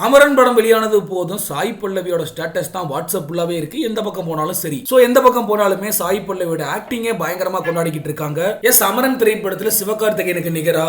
அமரன் படம் வெளியானது போதும் சாய் பல்லவியோட ஸ்டேட்டஸ் தான் வாட்ஸ்அப் ஃபுல்லாவே இருக்கு. எந்த பக்கம் போனாலும் சரி. சோ எந்த பக்கம் போனாலுமே சாய் பல்லவியோட ஆக்டிங்கே பயங்கரமா கொண்டாடிக்கிட்டு இருக்காங்க. எஸ், அமரன் திரைப்படத்துல சிவகார்த்திகேயனுக்கு நிகரா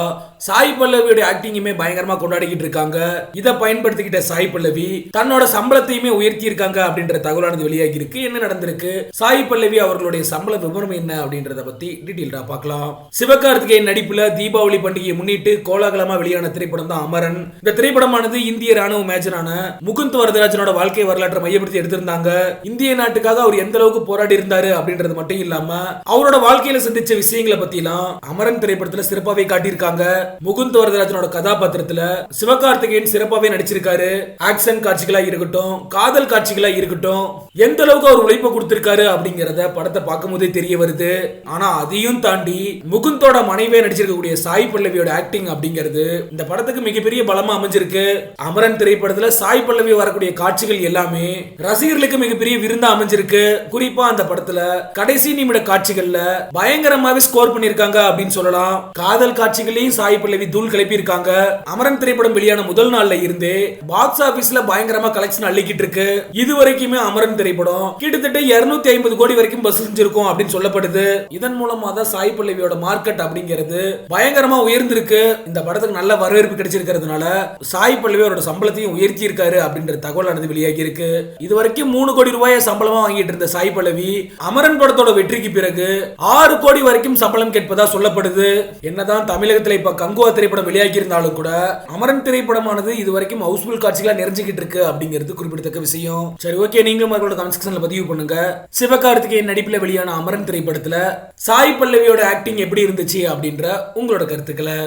சாய் பல்லவியோட ஆக்டிங்குமே பயங்கரமா கொண்டாடிக்கிட்டு இருக்காங்க. இதை பயன்படுத்திக்கிட்ட சாய் பல்லவி தன்னோட சம்பளத்தையுமே உயர்த்தி இருக்காங்க அப்படின்ற தகவலானது வெளியாகி இருக்கு. என்ன நடந்திருக்கு, சாய் பல்லவி அவர்களுடைய சம்பள விவரம் என்ன அப்படின்றத பத்தி டீடைல்டா பார்க்கலாம். சிவகார்த்திகேயன் நடிப்புல தீபாவளி பண்டிகையை முன்னிட்டு கோலாகலமா வெளியான திரைப்படம் தான் அமரன். இந்த திரைப்படமானது இந்திய ராணுவ மேஜரான முகுந்த் வரதராஜனோட வாழ்க்கை வரலாற்றை மையப்படுத்தி எடுத்திருந்தாங்க. இந்திய நாட்டுக்காக அவர் எந்த அளவுக்கு போராடி இருந்தாரு அப்படின்றது மட்டும் இல்லாம அவரோட வாழ்க்கையில சந்திச்ச விஷயங்களை பத்திலாம் அமரன் திரைப்படத்துல சிறப்பாவே காட்டியிருக்காங்க. முகுந்த் வரதராஜனோட கதாபாத்திரத்துல சிவகார்த்திகேயன் சிறப்பாவே நடிச்சிருக்காரு. ஆக்ஷன் காட்சிகளா இருக்கட்டும், காதல் காட்சிகளா இருக்கட்டும், எந்த அளவுக்கு அவர் உழைப்பு கொடுத்திருக்காரு அப்படிங்கறத படத்தை பார்க்கும் போதே தெரிய வருது. ஆனா அதையும் தாண்டி முகுந்தோட மனைவியை நடிச்சிருக்கக்கூடிய சாய் பல்லவியோட ஆக்டிங் அப்படிங்கிறது இந்த படத்துக்கு மிகப்பெரிய பலமா அமைஞ்சிருக்கு. அமரன் திரைப்படத்துல சாய் பல்லவி வரக்கூடிய காட்சிகள் எல்லாமே ரசிகர்களுக்கு மிகப்பெரிய விருந்தா அமைஞ்சிருக்கு. குறிப்பா அந்த படத்துல கடைசி நிமிட காட்சிகள்ல பயங்கரமாவே ஸ்கோர் பண்ணிருக்காங்க அப்படின்னு சொல்லலாம். காதல் காட்சிகளையும் சாய் பல்லவி தூள் கிளப்பி இருக்காங்க. அமரன் திரைப்படம் வெளியான முதல் நாள்ல இருந்தே பாக்ஸ் ஆபீஸ்ல பயங்கரமா கலெக்ஷன் அள்ளிக்கிட்டு இருக்கு. இது வரைக்குமே அமரன் திரைப்படம் கிட்டத்தட்ட 250 கோடி வரைக்கும் வசூலிச்சிருக்கும் அப்படின்னு சொல்லப்படுது. இதன் மூலமா தான் சாய் பல்லவியோட மார்க்கெட் அப்படிங்கிறது பயங்கரமா உயர்ந்திருக்கு. இந்த படத்துக்கு நல்ல வரவேற்பு கிடைச்சிருக்கிறதுனால சாய் பல்லவி அவரோட சம்பளத்தையும் உயர்த்தி இருக்காரு அப்படின்ற தகவலானது வெளியாகி இருக்கு. இது வரைக்கும் 3 கோடி ரூபாய் சம்பளமா வாங்கிட்டு இருந்த சாய் பல்லவி அமரன் படத்தோட வெற்றிக்கு பிறகு 6 கோடி வரைக்கும் சம்பளம் கேட்பதா சொல்லப்படுது. என்னதான் தமிழகத்தில் இப்ப கங்குவா திரைப்படம் வெளியாகி இருந்தாலும் கூட அமரன் திரைப்படமானது இது வரைக்கும் ஹவுஸ்ஃபுல் காட்சிகளா நிறைஞ்சிக்கிட்டு இருக்கு அப்படிங்கிறது குறிப்பிடத்தக்க விஷயம். சரி, ஓகே, நீங்களும் அவரோட கமெண்ட் செக்ஷன்ல பதிவு பண்ணுங்க. சிவகார்த்திகேயன் நடிப்புல வெளியான அமரன் திரைப்படத்துல சாய் பல்லவியோட ஆக்டிங் எப்படி இருந்துச்சு அப்படின்ற உங்களோட கருத்துக்களை